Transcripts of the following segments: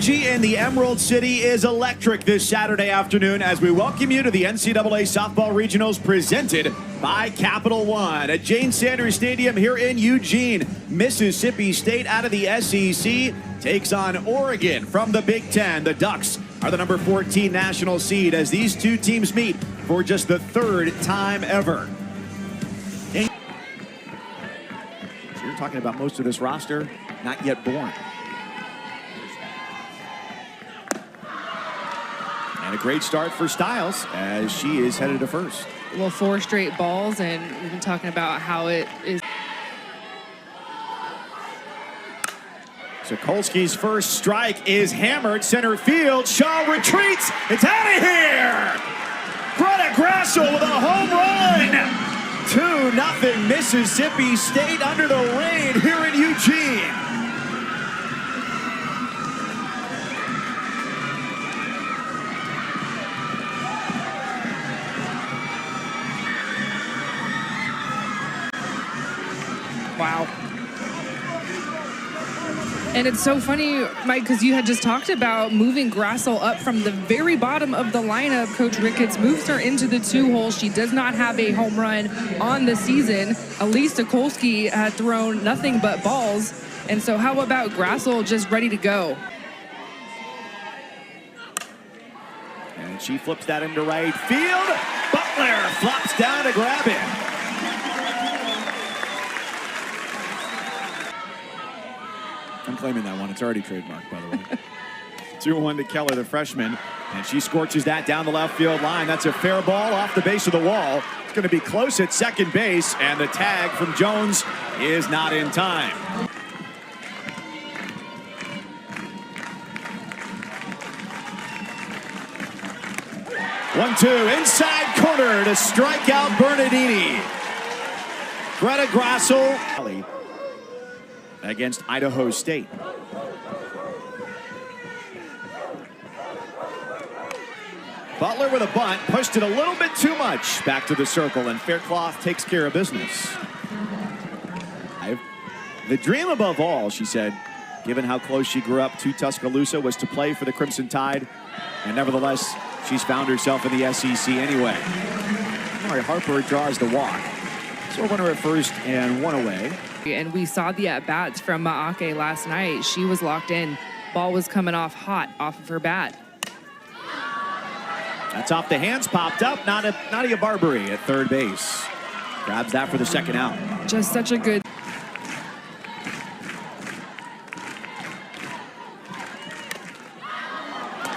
energy in the Emerald City is electric this Saturday afternoon as we welcome you to the NCAA Softball Regionals presented by Capital One at Jane Sanders Stadium here in Eugene. Mississippi State out of the SEC takes on Oregon from the Big Ten. The Ducks are the number 14 national seed as these two teams meet for just the third time ever. So you're talking about most of this roster not yet born. And a great start for Stiles as she is headed to first. Well, 4 straight balls, and we've been talking about how it is. Sokolski's first strike is hammered center field. Shaw retreats. It's out of here. Greta Grassel with a home run. 2-0 Mississippi State under the rain here in Eugene. Wow. And it's so funny, Mike, because you had just talked about moving Grassel up from the very bottom of the lineup. Coach Ricketts moves her into the 2-hole. She does not have a home run on the season. Elise Sokolski had thrown nothing but balls. And so how about Grassel just ready to go? And she flips that into right field. Butler flops down to grab it. I'm claiming that one. It's already trademarked, by the way. 2-1 to Keller, the freshman. And she scorches that down the left field line. That's a fair ball off the base of the wall. It's going to be close at second base. And the tag from Jones is not in time. 1-2 inside corner to strike out Bernardini. Greta Grassel against Idaho State. Butler with a bunt, pushed it a little bit too much back to the circle, and Faircloth takes care of business. The dream above all, she said, given how close she grew up to Tuscaloosa, was to play for the Crimson Tide, and nevertheless, she's found herself in the SEC anyway. Mari Harper draws the walk. So runner at first and one away. And we saw the at-bats from Maake last night. She was locked in. Ball was coming off hot off of her bat. That's off the hands, popped up. Nadia Barbary at third base. Grabs that for the second out. Just such a good...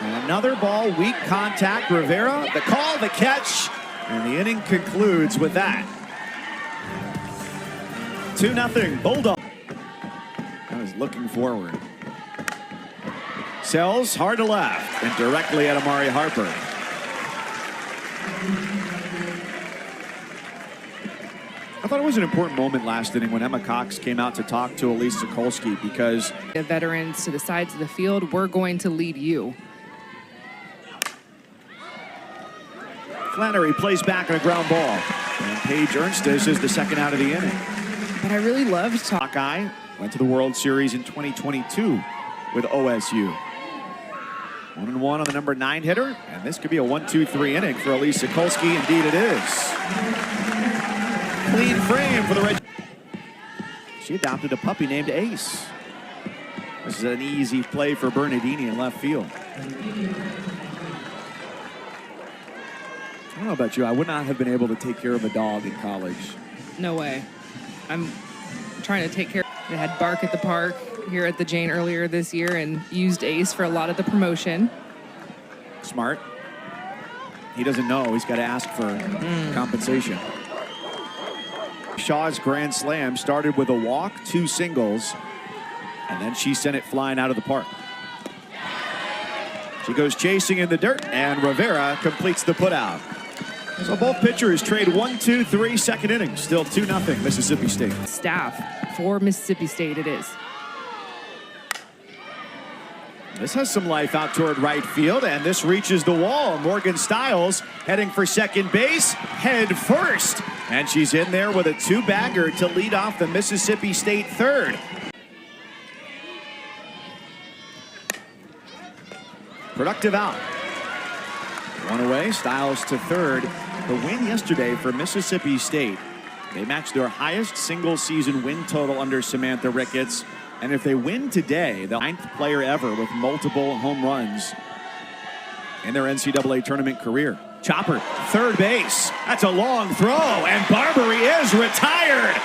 And another ball, weak contact. Rivera, the call, the catch, and the inning concludes with that. 2-0 Bulldog. I was looking forward. Sells hard to left and directly at Amari Harper. I thought it was an important moment last inning when Emma Cox came out to talk to Elise Sokolski because the veterans to the sides of the field, we're going to lead you. Flannery plays back on a ground ball. And Paige Ernstes is the second out of the inning. But I really loved Hawkeye went to the World Series in 2022 with OSU. 1-1 on the number 9 hitter, and this could be a 1-2-3 inning for Elise Sokolski. Indeed, it is. Clean frame for the Red. She adopted a puppy named Ace. This is an easy play for Bernardini in left field. I don't know about you. I would not have been able to take care of a dog in college. No way. I'm trying to take care. They had Bark at the park here at the Jane earlier this year and used Ace for a lot of the promotion. Smart. He doesn't know. He's got to ask for compensation. Shaw's grand slam started with a walk, 2 singles, and then she sent it flying out of the park. She goes chasing in the dirt, and Rivera completes the putout. So both pitchers trade 1-2-3 second inning. Still 2-0 Mississippi State. Staff for Mississippi State it is. This has some life out toward right field, and this reaches the wall. Morgan Stiles heading for second base, head first. And she's in there with a 2-bagger to lead off the Mississippi State third. Productive out. One away, Styles to third. The win yesterday for Mississippi State. They matched their highest single season win total under Samantha Ricketts. And if they win today, the 9th player ever with multiple home runs in their NCAA tournament career. Chopper, third base. That's a long throw, and Barbary is retired.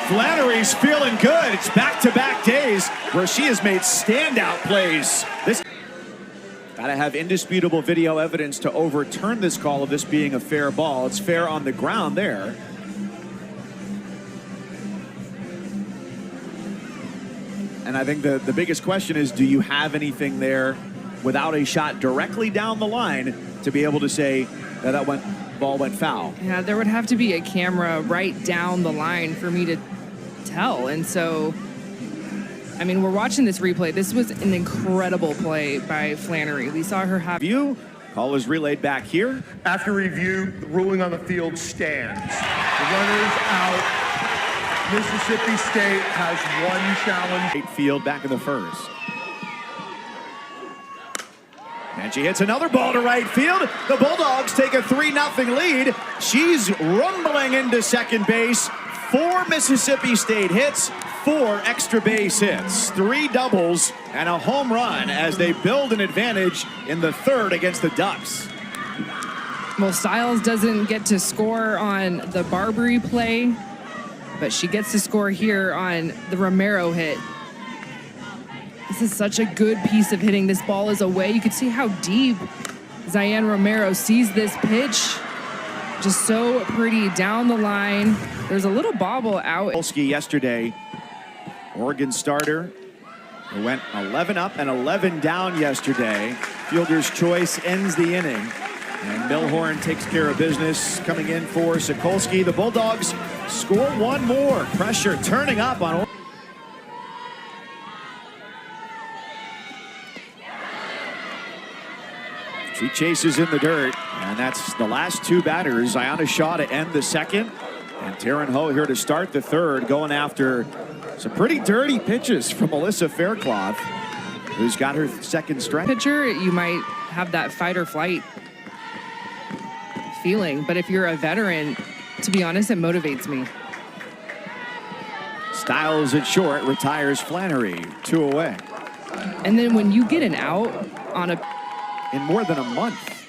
Flannery's feeling good. It's back-to-back days where she has made standout plays. This gotta have indisputable video evidence to overturn this call of this being a fair ball. It's fair on the ground there. And I think the biggest question is, do you have anything there without a shot directly down the line to be able to say that ball went foul? Yeah, there would have to be a camera right down the line for me to tell. And so, I mean, we're watching this replay. This was an incredible play by Flannery. We saw her have view. Call is relayed back here. After review, the ruling on the field stands. The runner's out. Mississippi State has one challenge. Field back in the first. And she hits another ball to right field. The Bulldogs take a 3-0 lead. She's rumbling into second base. 4 Mississippi State hits, 4 extra base hits, 3 doubles, and a home run as they build an advantage in the third against the Ducks. Well, Styles doesn't get to score on the Barbary play, but she gets to score here on the Romero hit. This is such a good piece of hitting. This ball is away. You can see how deep Zayan Romero sees this pitch. Just so pretty down the line. There's a little bobble out. Yesterday, Oregon starter, who went 11 up and 11 down yesterday. Fielder's choice ends the inning. And Milhorn takes care of business coming in for Sokolsky. The Bulldogs score one more. Pressure turning up on. She chases in the dirt, and that's the last 2 batters. Ayanna Shaw to end the second, and Taryn Ho here to start the third, going after some pretty dirty pitches from Melissa Faircloth, who's got her second strike. Pitcher, you might have that fight or flight feeling, but if you're a veteran, to be honest, it motivates me. Styles at short, retires Flannery, 2 away. And then when you get an out on in more than a month.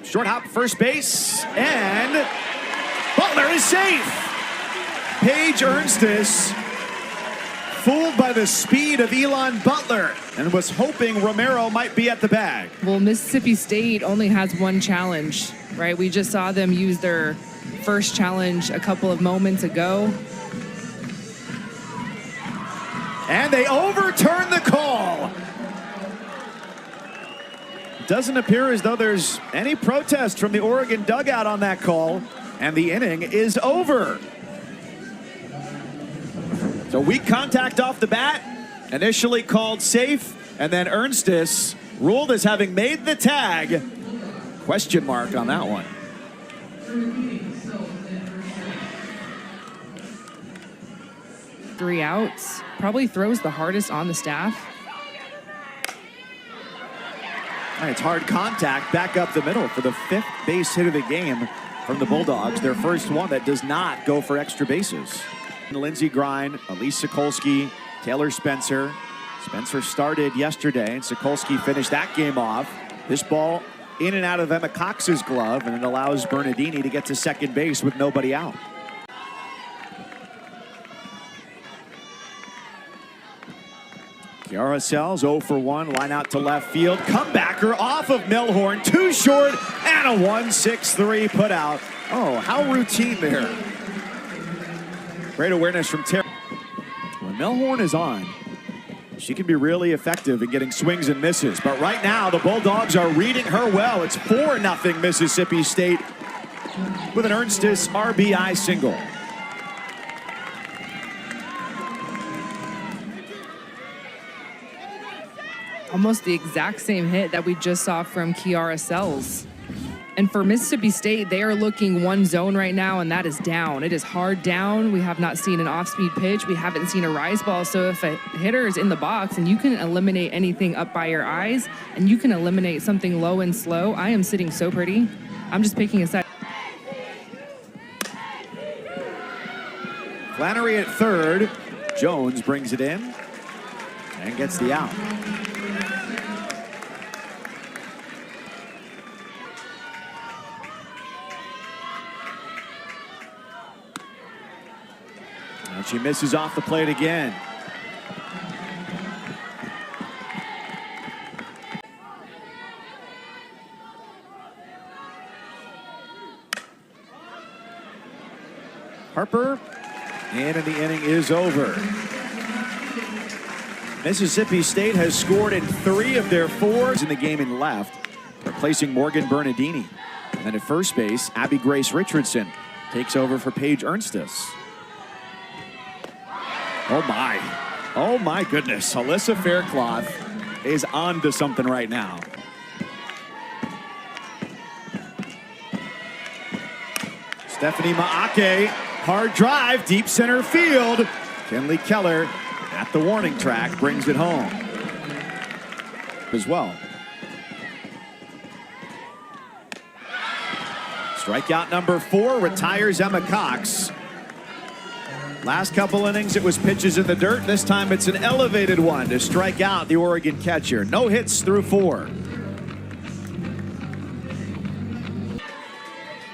Short hop, first base, and Butler is safe. Paige Ernstis, fooled by the speed of Elon Butler, and was hoping Romero might be at the bag. Well, Mississippi State only has 1 challenge, right? We just saw them use their first challenge a couple of moments ago. And they overturn the call. Doesn't appear as though there's any protest from the Oregon dugout on that call, and the inning is over. So weak contact off the bat, initially called safe, and then Ernstis ruled as having made the tag. Question mark on that one. Three outs, probably throws the hardest on the staff. It's hard contact back up the middle for the 5th base hit of the game from the Bulldogs. Their first one that does not go for extra bases. Lindsey Grine, Elise Sokolsky, Taylor Spencer. Spencer started yesterday, and Sokolsky finished that game off. This ball in and out of Emma Cox's glove, and it allows Bernardini to get to second base with nobody out. Kiara Sells 0 for 1, line out to left field. Comebacker off of Milhorn, 2 short, and a 1-6-3 put out. Oh, how routine there. Great awareness from Terry. When Milhorn is on, she can be really effective in getting swings and misses. But right now, the Bulldogs are reading her well. It's 4-0 Mississippi State with an Ernstis RBI single. Almost the exact same hit that we just saw from Kiara Sells. And for Mississippi State, they are looking one zone right now, and that is down. It is hard down. We have not seen an off-speed pitch. We haven't seen a rise ball. So if a hitter is in the box and you can eliminate anything up by your eyes and you can eliminate something low and slow, I am sitting so pretty. I'm just picking a side. Flannery at third. Jones brings it in and gets the out. And she misses off the plate again. Harper, and the inning is over. Mississippi State has scored in 3 of their 4 in the game in left, replacing Morgan Bernardini. And at first base, Abby Grace Richardson takes over for Paige Ernstis. Oh my goodness. Alyssa Faircloth is on to something right now. Stephanie Maake, hard drive, deep center field. Kinley Keller at the warning track brings it home as well. Strikeout number 4 retires Emma Cox. Last couple innings, it was pitches in the dirt. This time it's an elevated one to strike out the Oregon catcher. No hits through 4.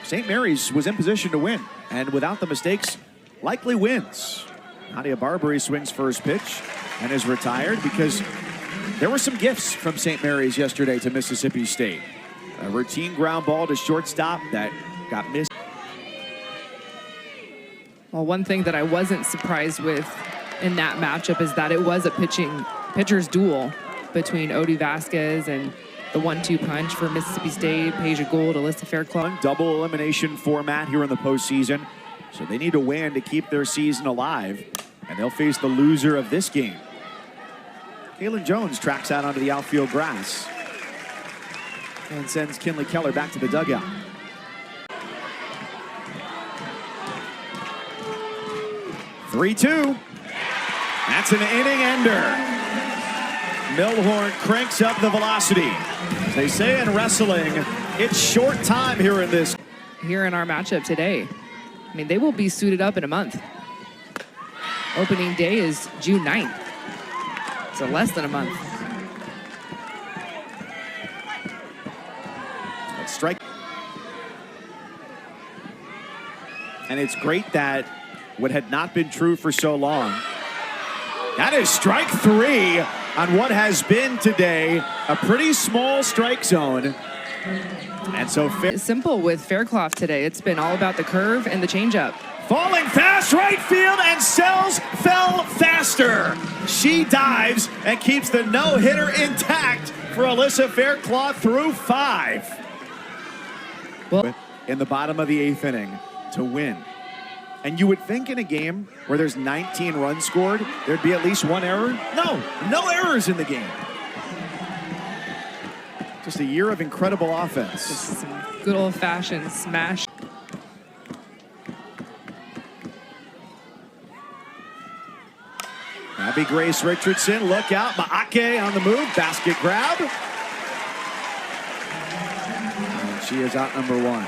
St. Mary's was in position to win, and without the mistakes, likely wins. Nadia Barbary swings first pitch and is retired because there were some gifts from St. Mary's yesterday to Mississippi State. A routine ground ball to shortstop that got missed. Well, one thing that I wasn't surprised with in that matchup is that it was a pitcher's duel between Odie Vasquez and the 1-2 punch for Mississippi State, Paige Gould, Alyssa Faircloth. Double elimination format here in the postseason. So they need to win to keep their season alive. And they'll face the loser of this game. Kaylin Jones tracks out onto the outfield grass and sends Kinley Keller back to the dugout. (3-2). That's an inning ender. Milhorn cranks up the velocity. As they say in wrestling, it's short time here in this. Here in our matchup today. I mean, they will be suited up in a month. Opening day is June 9th. So less than a month. Let's strike. And it's great that what had not been true for so long. That is strike 3 on what has been today a pretty small strike zone. And so simple with Faircloth today. It's been all about the curve and the changeup. Falling fast right field, and Sells fell faster. She dives and keeps the no-hitter intact for Alyssa Faircloth through 5. Well, in the bottom of the 8th inning to win. And you would think in a game where there's 19 runs scored, there'd be at least 1 error. No errors in the game. Just a year of incredible offense. Just some good old-fashioned smash. Abby Grace Richardson, look out. Maake on the move, basket grab. And she is out number 1.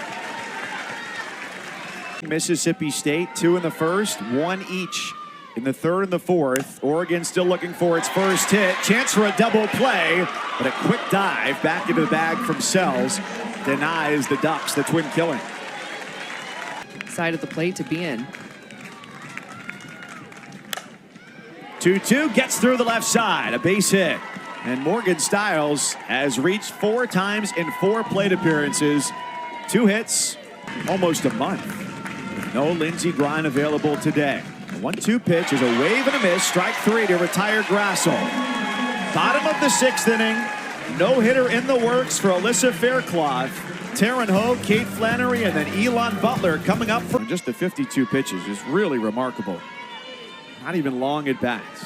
Mississippi State, 2 in the first, 1 each in the 3rd and the 4th. Oregon still looking for its first hit. Chance for a double play, but a quick dive back into the bag from Sells denies the Ducks the twin killing. Side of the plate to be in. 2-2 gets through the left side, a base hit. And Morgan Stiles has reached 4 times in 4 plate appearances. 2 hits, almost a month. No Lindsey Grine available today. The 1-2 pitch is a wave and a miss. Strike 3 to retire Grassel. Bottom of the 6th inning. No hitter in the works for Alyssa Faircloth. Taryn Ho, Kate Flannery, and then Elon Butler coming up for just the 52 pitches is really remarkable. Not even long at bats.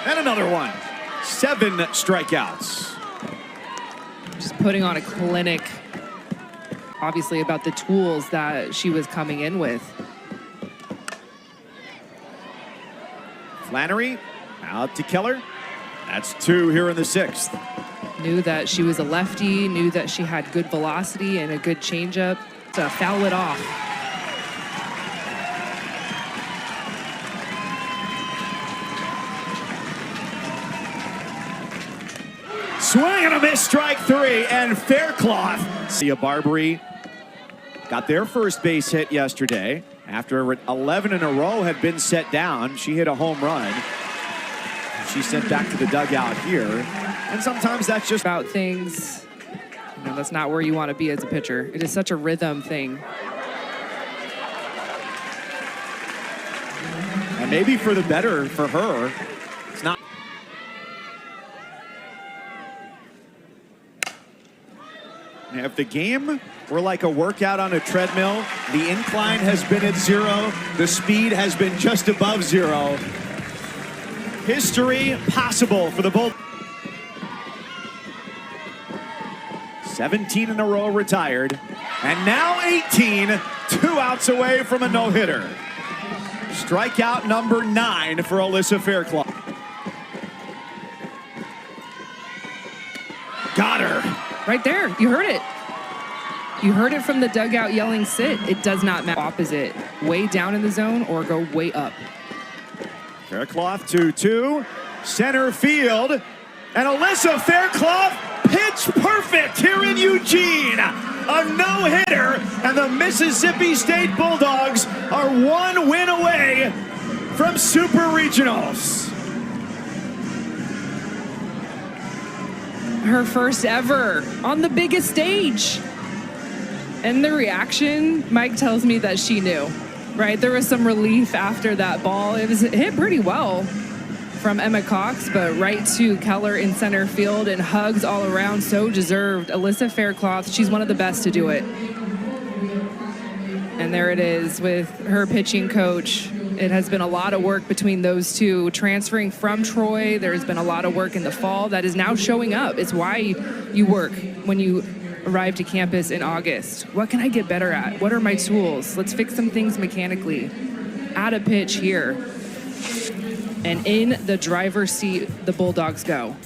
And another one. 7 strikeouts. just putting on a clinic, obviously, about the tools that she was coming in with. Flannery out to Keller. That's 2 here in the 6th. Knew that she was a lefty, knew that she had good velocity and a good changeup to foul it off. Swing and a miss, strike 3, and Faircloth. Sia Barbary got their first base hit yesterday. After 11 in a row had been set down, she hit a home run. She's sent back to the dugout here. And sometimes that's just about things. You know, that's not where you want to be as a pitcher. It is such a rhythm thing. And maybe for the better for her. It's not. If the game were like a workout on a treadmill, the incline has been at 0, the speed has been just above 0. History possible for the Bull. 17 in a row retired, and now 18, 2 outs away from a no-hitter. Strikeout number 9 for Alyssa Faircloth. Got her. Right there, you heard it. You heard it from the dugout yelling sit. It does not matter. Opposite, way down in the zone or go way up. Faircloth 2-2, center field, and Alyssa Faircloth pitch perfect here in Eugene. A no-hitter, and the Mississippi State Bulldogs are 1 win away from Super Regionals. Her first ever on the biggest stage. And the reaction, Mike tells me that she knew, right? There was some relief after that ball. It was hit pretty well from Emma Cox, but right to Keller in center field, and hugs all around, so deserved. Alyssa Faircloth, she's one of the best to do it. And there it is with her pitching coach. It has been a lot of work between those two. Transferring from Troy, there's been a lot of work in the fall that is now showing up. It's why you work when you arrive to campus in August. What can I get better at? What are my tools? Let's fix some things mechanically. Add a pitch here. And in the driver's seat, the Bulldogs go.